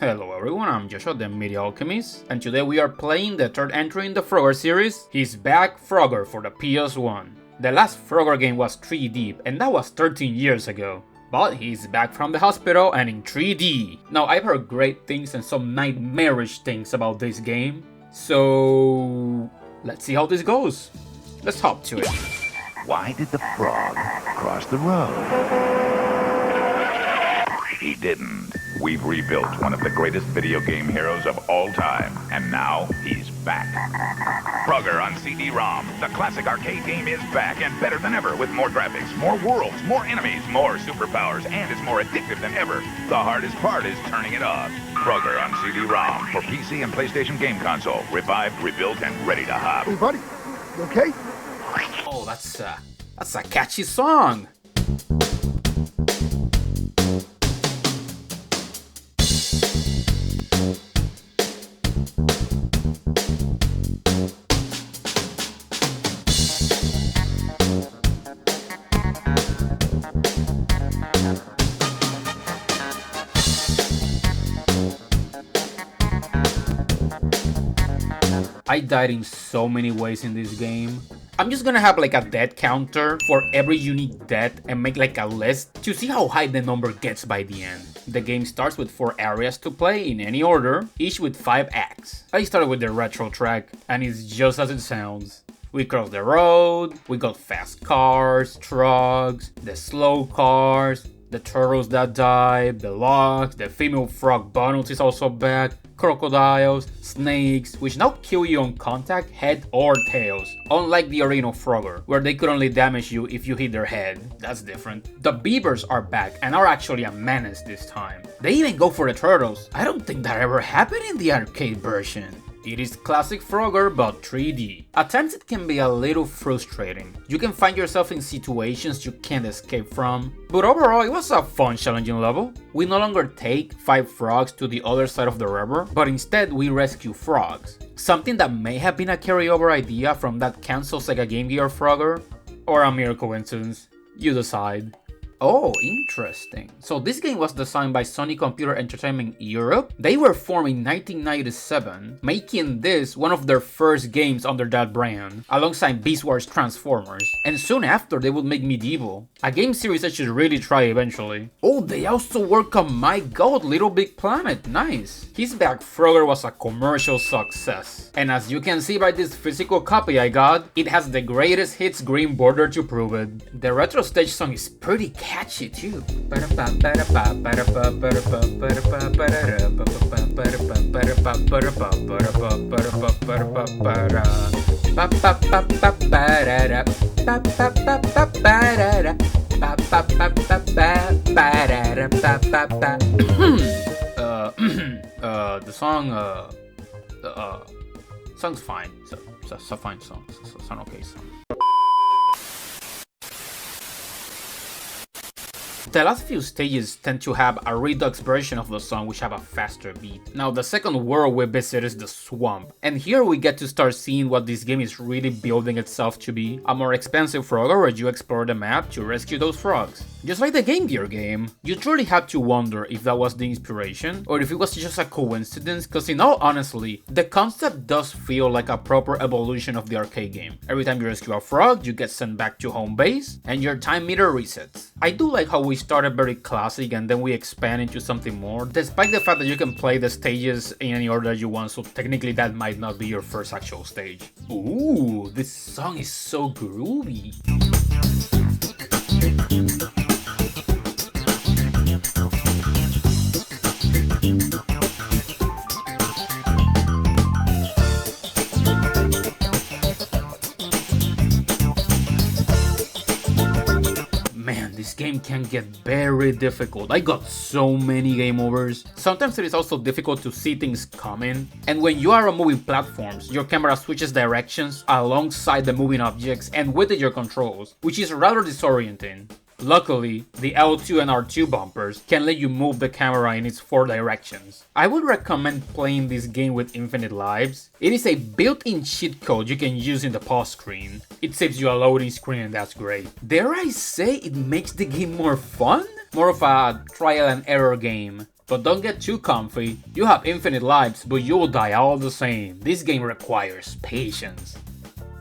Hello everyone, I'm Joshua the Media Alchemist, and today we are playing the third entry in the Frogger series. He's back, Frogger, for the PS1. The last Frogger game was 3D, and that was 13 years ago. But he's back from the hospital and in 3D. Now, I've heard great things and some nightmarish things about this game, so let's see how this goes. Let's hop to it. Why did the frog cross the road? He didn't. We've rebuilt one of the greatest video game heroes of all time, and now he's back. Frogger on CD-ROM. The classic arcade game is back and better than ever with more graphics, more worlds, more enemies, more superpowers, and it's more addictive than ever. The hardest part is turning it off. Frogger on CD-ROM for PC and PlayStation game console. Revived, rebuilt, and ready to hop. Hey, buddy. You okay? Oh, that's a catchy song. I died in so many ways in this game. I'm just gonna have like a death counter for every unique death and make like a list to see how high the number gets by the end. The game starts with 4 areas to play in any order, each with 5 acts. I started with the retro track, and it's just as it sounds. We cross the road, we got fast cars, trucks, the slow cars, the turtles that dive, the logs, the female frog bonus is also back, crocodiles, snakes, which now kill you on contact, head or tails, unlike the original Frogger, where they could only damage you if you hit their head. That's different. The beavers are back and are actually a menace this time. They even go for the turtles. I don't think that ever happened in the arcade version. It is classic Frogger, but 3D. At times it can be a little frustrating. You can find yourself in situations you can't escape from. But overall, it was a fun, challenging level. We no longer take 5 frogs to the other side of the river, but instead we rescue frogs. Something that may have been a carryover idea from that cancelled Sega Game Gear Frogger, or a mere coincidence. You decide. Oh, interesting. So this game was designed by Sony Computer Entertainment Europe. They were formed in 1997, making this one of their first games under that brand, alongside Beast Wars Transformers. And soon after, they would make Medieval, a game series I should really try eventually. Oh, they also work on My God, Little Big Planet. Nice. His back Frogger was a commercial success. And as you can see by this physical copy I got, it has the greatest hits green border to prove it. The retro stage song is pretty catchy too. Song's fine. It's a fine song. It's an okay song. The last few stages tend to have a redux version of the song which have a faster beat. Now the second world we visit is the swamp, and here we get to start seeing what this game is really building itself to be. A more expansive Frogger where you explore the map to rescue those frogs. Just like the Game Gear game, you truly have to wonder if that was the inspiration or if it was just a coincidence, cause in all honesty, the concept does feel like a proper evolution of the arcade game. Every time you rescue a frog, you get sent back to home base and your time meter resets. I do like how we started very classic and then we expand into something more, despite the fact that you can play the stages in any order you want, so technically that might not be your first actual stage. Ooh, this song is so groovy. This game can get very difficult. I got so many game overs. Sometimes it is also difficult to see things coming, and when you are on moving platforms, your camera switches directions alongside the moving objects and with your controls, which is rather disorienting. Luckily, the L2 and R2 bumpers can let you move the camera in its 4 directions. I would recommend playing this game with infinite lives. It is a built-in cheat code you can use in the pause screen. It saves you a loading screen and that's great. Dare I say it makes the game more fun? More of a trial and error game. But don't get too comfy. You have infinite lives, but you'll die all the same. This game requires patience.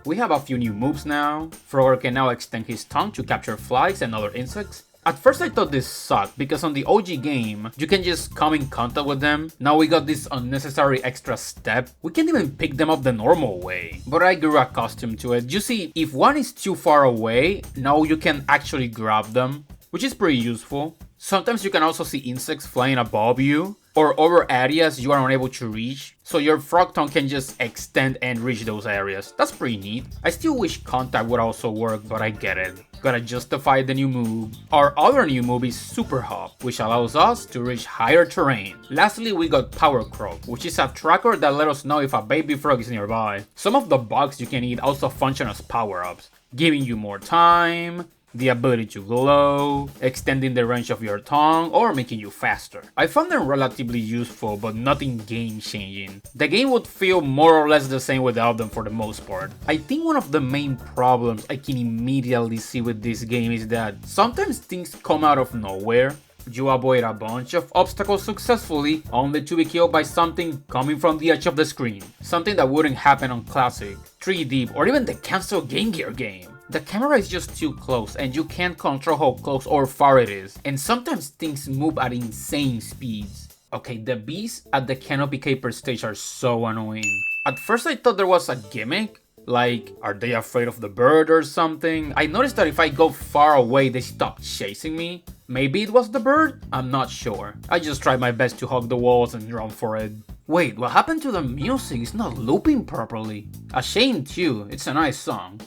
We have a few new moves now. Frogger can now extend his tongue to capture flies and other insects. At first I thought this sucked because on the OG game, you can just come in contact with them. Now we got this unnecessary extra step. We can't even pick them up the normal way. But I grew accustomed to it. You see, if one is too far away, now you can actually grab them, which is pretty useful. Sometimes you can also see insects flying above you or over areas you are unable to reach, so your frog tongue can just extend and reach those areas. That's pretty neat. I still wish contact would also work, but I get it. Gotta justify the new move. Our other new move is Super Hop, which allows us to reach higher terrain. Lastly, we got Power Crop, which is a tracker that lets us know if a baby frog is nearby. Some of the bugs you can eat also function as power-ups, giving you more time, the ability to glow, extending the range of your tongue, or making you faster. I found them relatively useful, but nothing game-changing. The game would feel more or less the same without them for the most part. I think one of the main problems I can immediately see with this game is that sometimes things come out of nowhere. You avoid a bunch of obstacles successfully, only to be killed by something coming from the edge of the screen. Something that wouldn't happen on Classic, 3D, or even the cancelled Game Gear game. The camera is just too close and you can't control how close or far it is, and sometimes things move at insane speeds. Okay, the bees at the Canopy Caper stage are so annoying. At first I thought there was a gimmick, like, are they afraid of the bird or something? I noticed that if I go far away they stop chasing me. Maybe it was the bird? I'm not sure. I just tried my best to hug the walls and run for it. Wait, what happened to the music? It's not looping properly. A shame too, it's a nice song.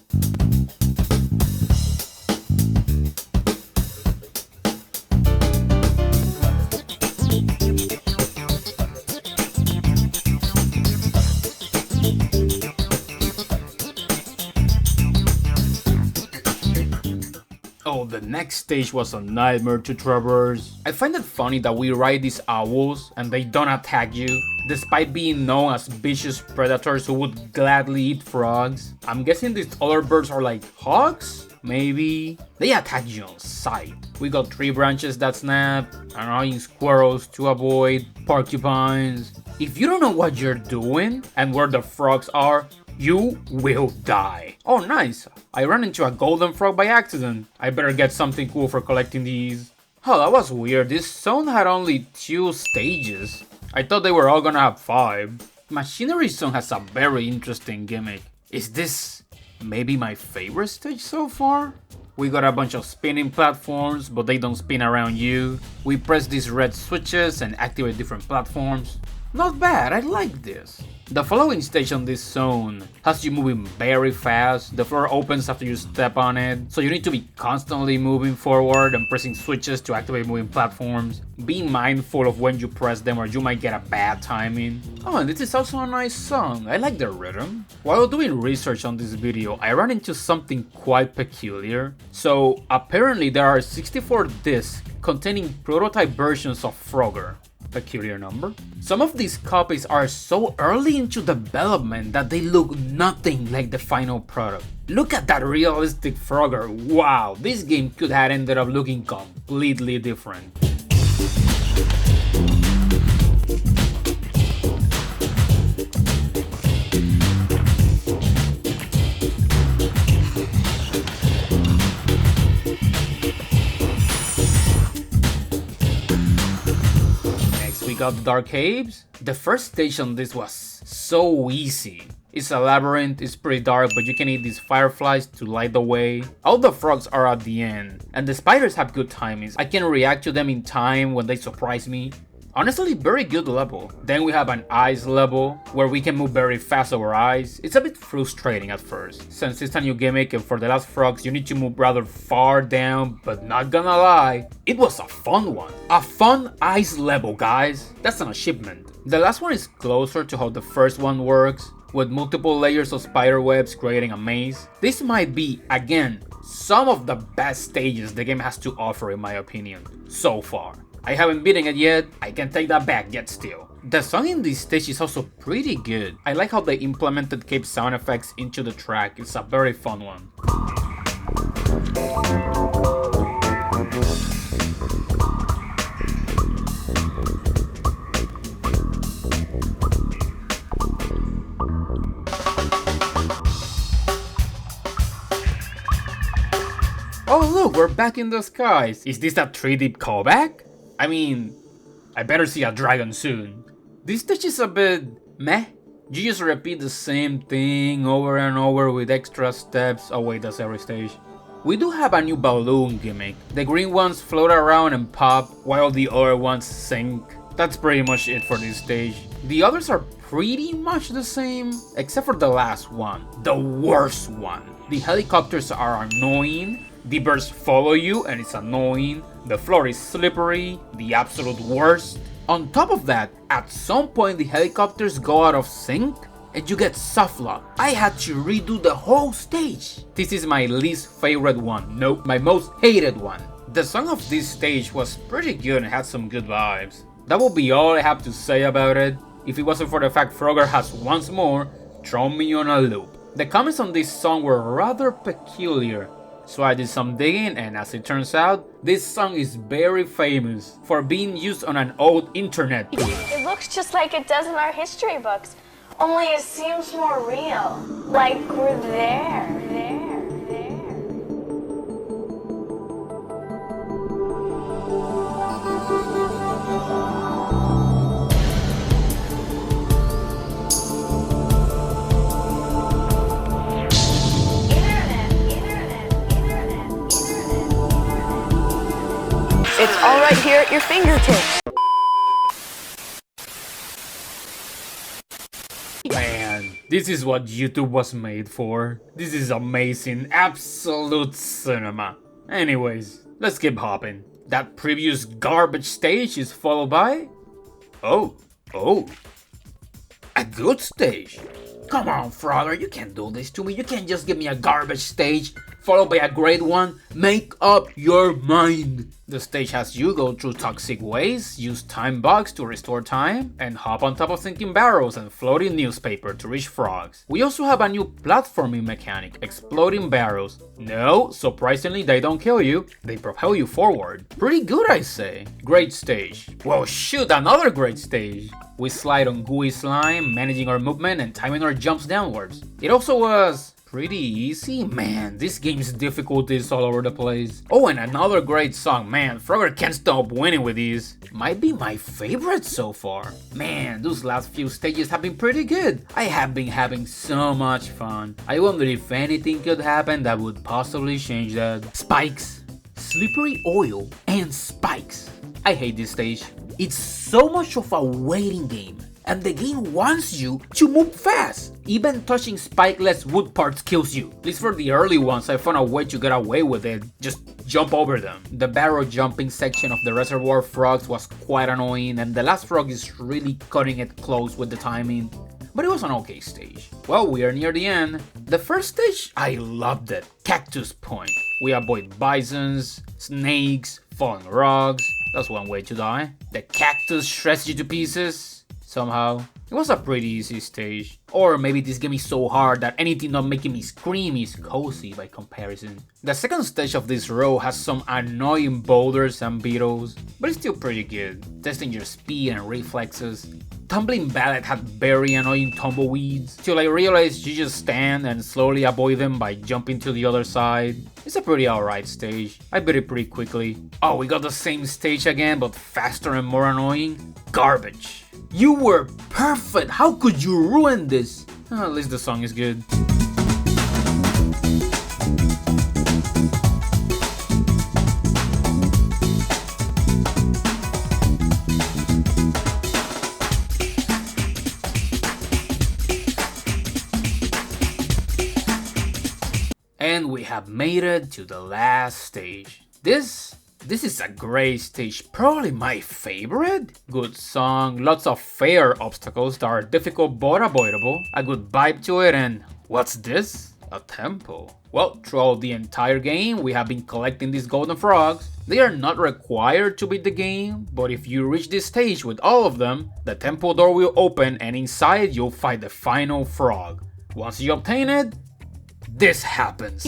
Oh, the next stage was a nightmare to traverse. I find it funny that we ride these owls and they don't attack you, despite being known as vicious predators who would gladly eat frogs. I'm guessing these other birds are like hawks? Maybe? They attack you on sight. We got tree branches that snap, annoying squirrels to avoid, porcupines. If you don't know what you're doing and where the frogs are, you will die. Oh nice, I ran into a golden frog by accident. I better get something cool for collecting these. Oh, that was weird, this zone had only 2 stages. I thought they were all gonna have 5. Machinery Zone has a very interesting gimmick. Is this maybe my favorite stage so far? We got a bunch of spinning platforms, but they don't spin around you. We press these red switches and activate different platforms. Not bad, I like this. The following stage on this zone has you moving very fast. The floor opens after you step on it, so you need to be constantly moving forward and pressing switches to activate moving platforms. Be mindful of when you press them or you might get a bad timing. Oh, and this is also a nice song, I like the rhythm. While doing research on this video, I ran into something quite peculiar. So apparently there are 64 discs containing prototype versions of Frogger. Peculiar number. Some of these copies are so early into development that they look nothing like the final product. Look at that realistic Frogger, wow, this game could have ended up looking completely different. Got the Dark Caves. The first stage on this was so easy. It's a labyrinth, it's pretty dark, but you can eat these fireflies to light the way. All the frogs are at the end, and the spiders have good timings. I can react to them in time when they surprise me. Honestly, very good level. Then we have an ice level, where we can move very fast over ice. It's a bit frustrating at first, since it's a new gimmick and for the last frogs you need to move rather far down, but not gonna lie, it was a fun one. A fun ice level, guys. That's an achievement. The last one is closer to how the first one works, with multiple layers of spider webs creating a maze. This might be, again, some of the best stages the game has to offer in my opinion, so far. I haven't beaten it yet, I can take that back yet still. The song in this stage is also pretty good. I like how they implemented cave sound effects into the track, it's a very fun one. Oh look, we're back in the skies. Is this a 3D callback? I mean, I better see a dragon soon. This stage is a bit meh. You just repeat the same thing over and over with extra steps. Oh wait, that's every stage. We do have a new balloon gimmick. The green ones float around and pop, while the other ones sink. That's pretty much it for this stage. The others are pretty much the same, except for the last one, the worst one. The helicopters are annoying, the birds follow you and it's annoying, the floor is slippery, the absolute worst. On top of that, at some point the helicopters go out of sync and you get softlock. I had to redo the whole stage. This is my least favorite one, nope, my most hated one. The song of this stage was pretty good and had some good vibes. That will be all I have to say about it. If it wasn't for the fact Frogger has once more thrown me on a loop. The comments on this song were rather peculiar, so I did some digging, and as it turns out, this song is very famous for being used on an old internet tool. It looks just like it does in our history books, only it seems more real. Like we're there. It's all right here at your fingertips. Man, this is what YouTube was made for. This is amazing, absolute cinema. Anyways, let's keep hopping. That previous garbage stage is followed by... Oh, a good stage. Come on, Frogger, you can't do this to me. You can't just give me a garbage stage followed by a great one. Make up your mind. The stage has you go through toxic waste, use time bugs to restore time, and hop on top of sinking barrels and floating newspaper to reach frogs. We also have a new platforming mechanic, exploding barrels. No, surprisingly they don't kill you, they propel you forward. Pretty good, I say. Great stage. Well shoot, another great stage. We slide on gooey slime, managing our movement and timing our jumps downwards. It also was pretty easy. Man, this game's difficulty is all over the place. Oh, and another great song. Man, Frogger can't stop winning with these. Might be my favorite so far. Man, those last few stages have been pretty good. I have been having so much fun. I wonder if anything could happen that would possibly change that. Spikes, slippery oil, and spikes. I hate this stage. It's so much of a waiting game. And the game wants you to move fast. Even touching spikeless wood parts kills you. At least for the early ones, I found a way to get away with it. Just jump over them. The barrel jumping section of the reservoir frogs was quite annoying, and the last frog is really cutting it close with the timing. But it was an okay stage. Well, we are near the end. The first stage, I loved it. Cactus Point. We avoid bisons, snakes, falling rocks. That's one way to die. The cactus shreds you to pieces. Somehow, it was a pretty easy stage. Or maybe this game is so hard that anything not making me scream is cozy by comparison. The second stage of this row has some annoying boulders and beetles, but it's still pretty good, testing your speed and reflexes. Tumbling Ballet had very annoying tumbleweeds, till I realized you just stand and slowly avoid them by jumping to the other side. It's a pretty alright stage, I beat it pretty quickly. Oh, we got the same stage again, but faster and more annoying. Garbage. You were perfect! How could you ruin this? At least the song is good. And we have made it to the last stage. This is a great stage, probably my favorite. Good song, lots of fair obstacles that are difficult but avoidable, a good vibe to it, and what's this? A temple. Well, throughout the entire game, we have been collecting these golden frogs. They are not required to beat the game, but if you reach this stage with all of them, the temple door will open and inside you'll fight the final frog. Once you obtain it, this happens.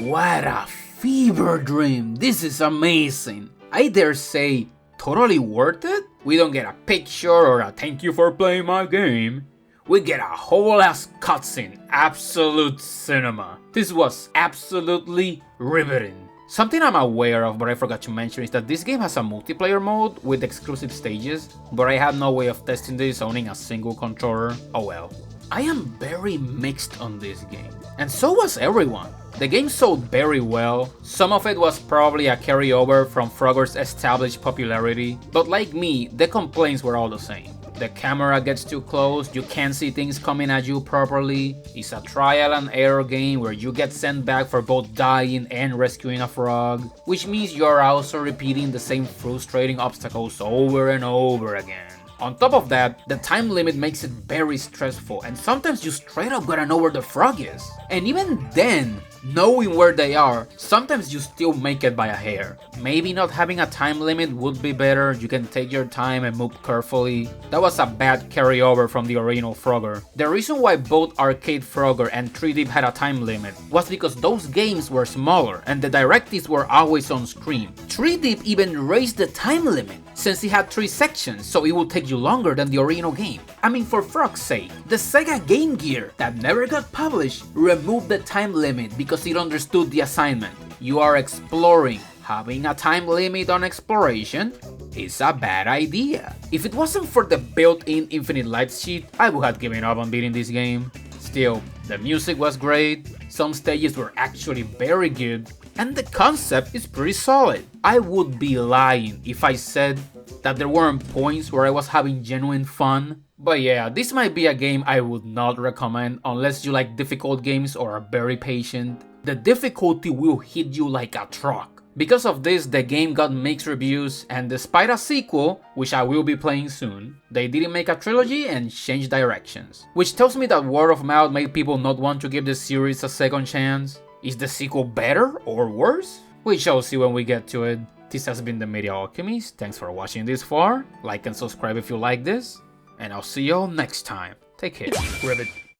What a fever dream! This is amazing! I dare say, totally worth it? We don't get a picture or a thank you for playing my game. We get a whole ass cutscene, absolute cinema. This was absolutely riveting. Something I'm aware of but I forgot to mention is that this game has a multiplayer mode with exclusive stages, but I had no way of testing this owning a single controller. Oh well. I am very mixed on this game, and so was everyone. The game sold very well, some of it was probably a carryover from Frogger's established popularity, but like me, the complaints were all the same. The camera gets too close, you can't see things coming at you properly, it's a trial and error game where you get sent back for both dying and rescuing a frog, which means you're also repeating the same frustrating obstacles over and over again. On top of that, the time limit makes it very stressful and sometimes you straight up gotta know where the frog is. And even then, knowing where they are, sometimes you still make it by a hair. Maybe not having a time limit would be better, you can take your time and move carefully. That was a bad carryover from the original Frogger. The reason why both Arcade Frogger and 3Deep had a time limit was because those games were smaller and the directives were always on screen. 3Deep even raised the time limit, since it had 3 sections, so it would take you longer than the original game. I mean, for frog's sake, the Sega Game Gear that never got published removed the time limit because it understood the assignment. You are exploring. Having a time limit on exploration is a bad idea. If it wasn't for the built-in infinite life sheet, I would have given up on beating this game. Still, the music was great, some stages were actually very good, and the concept is pretty solid. I would be lying if I said that there weren't points where I was having genuine fun. But yeah, this might be a game I would not recommend unless you like difficult games or are very patient. The difficulty will hit you like a truck. Because of this, the game got mixed reviews, and despite a sequel, which I will be playing soon, they didn't make a trilogy and change directions. Which tells me that word of mouth made people not want to give the series a second chance. Is the sequel better or worse? We shall see when we get to it. This has been the Media Alchemist. Thanks for watching this far. Like and subscribe if you like this. And I'll see y'all next time. Take care. Ribbit.